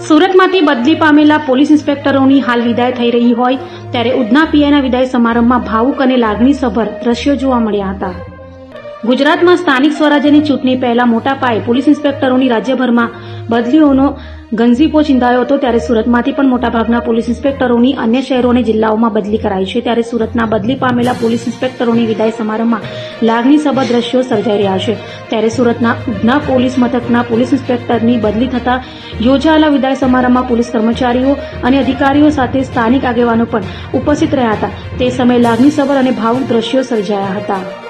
સુરતમાંથી બદલી પામેલા પોલીસ ઇન્સ્પેક્ટરોની હાલ વિદાય થઈ રહી હોય ત્યારે ઉધના પીઆઈના વિદાય સમારંભમાં ભાવુક અને લાગણીસભર દ્રશ્યો જોવા મળ્યા હતા. ગુજરાતમાં સ્થાનિક સ્વરાજ્યની ચૂંટણી પહેલા મોટા પાયે પોલીસ ઇન્સ્પેક્ટરોની રાજ્યભરમાં બદલીઓનો ગંજીફો ચિંધાયો હતો ત્યારે સુરતમાંથી પણ મોટાભાગના પોલીસ ઇન્સ્પેક્ટરોની અન્ય શહેરો અને જિલ્લાઓમાં બદલી કરાઈ છે. ત્યારે સુરતના બદલી પામેલા પોલીસ ઇન્સ્પેક્ટરોની વિદાય સમારંભમાં લાગણીસભર દ્રશ્યો સર્જાઈ રહ્યા છે. ત્યારે સુરતના ઉધના પોલીસ મથકના પોલીસ ઇન્સ્પેક્ટરની બદલી થતા યોજાયેલા વિદાય સમારંભમાં પોલીસ કર્મચારીઓ અને અધિકારીઓ સાથે સ્થાનિક આગેવાનો પણ ઉપસ્થિત રહ્યા હતા. તે સમયે લાગણીસભર અને ભાવુક દ્રશ્યો સર્જાયા હતા.